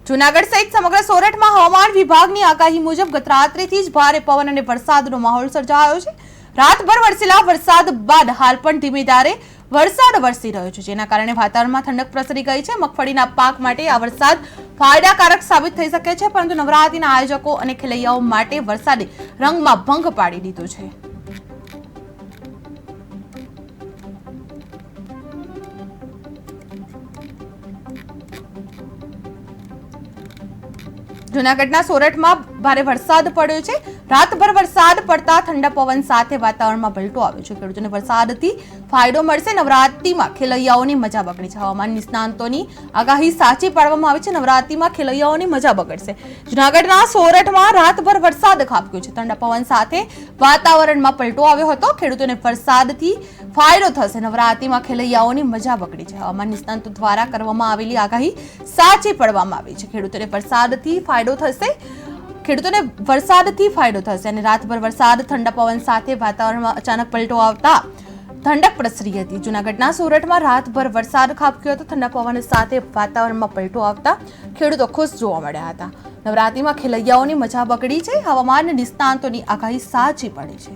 જૂનાગઢ સહિત સમગ્ર સોરઠમાં હવામાન વિભાગની આગાહી મુજબ ગત રાત્રિથી જ ભારે પવન અને વરસાદનો માહોલ સર્જાયો છે। રાતભર વરસેલા વરસાદ બાદ હાલ પણ ધીમી ધારે વરસાદ વરસી રહ્યો છે, જેના કારણે વાતાવરણમાં ઠંડક પ્રસરી ગઈ છે। મગફળીના પાક માટે આ વરસાદ ફાયદાકારક સાબિત થઈ શકે છે, પરંતુ નવરાત્રીના આયોજકો અને ખેલૈયાઓ માટે વરસાદે રંગમાં ભંગ પાડી દીધો છે। જૂનાગઢના સોરઠમાં ભારે વરસાદ પડ્યો છે। રાતભર વરસાદ પડતા ઠંડા પવન સાથે વાતાવરણમાં પલટો આવ્યો છે। ખેડૂતોને વરસાદથી ફાયદો મળશે। નવરાત્રીમાં ખેલૈયાઓની મજા બગડી છે। હવામાન નિષ્ણાંતોની આગાહી સાચી પાડવામાં આવી છે। નવરાત્રીમાં ખેલૈયાઓની મજા બગડશે। જૂનાગઢના સોરઠમાં રાતભર વરસાદ ખાબક્યો છે। ઠંડા પવન સાથે વાતાવરણમાં પલટો આવ્યો હતો। ખેડૂતોને વરસાદથી ફાયદો થશે। નવરાત્રીમાં ખેલૈયાઓની મજા બગડી છે। હવામાન નિષ્ણાંતો દ્વારા કરવામાં આવેલી આગાહી સાચી પડવામાં આવી છે। ખેડૂતોને વરસાદથી ફાયદો થશે અને રાતભર વરસાદ ઠંડા પવન સાથે વાતાવરણમાં અચાનક પલટો આવતા ઠંડક પ્રસરી હતી। જૂનાગઢના સોરઠમાં રાતભર વરસાદ ખાબક્યો હતો। ઠંડા પવન સાથે વાતાવરણમાં પલટો આવતા ખેડૂતો ખુશ જોવા મળ્યા હતા। નવરાત્રીમાં ખેલૈયાઓની મજા બગડી છે। હવામાન નિષ્ણાંતોની આગાહી સાચી પડી છે।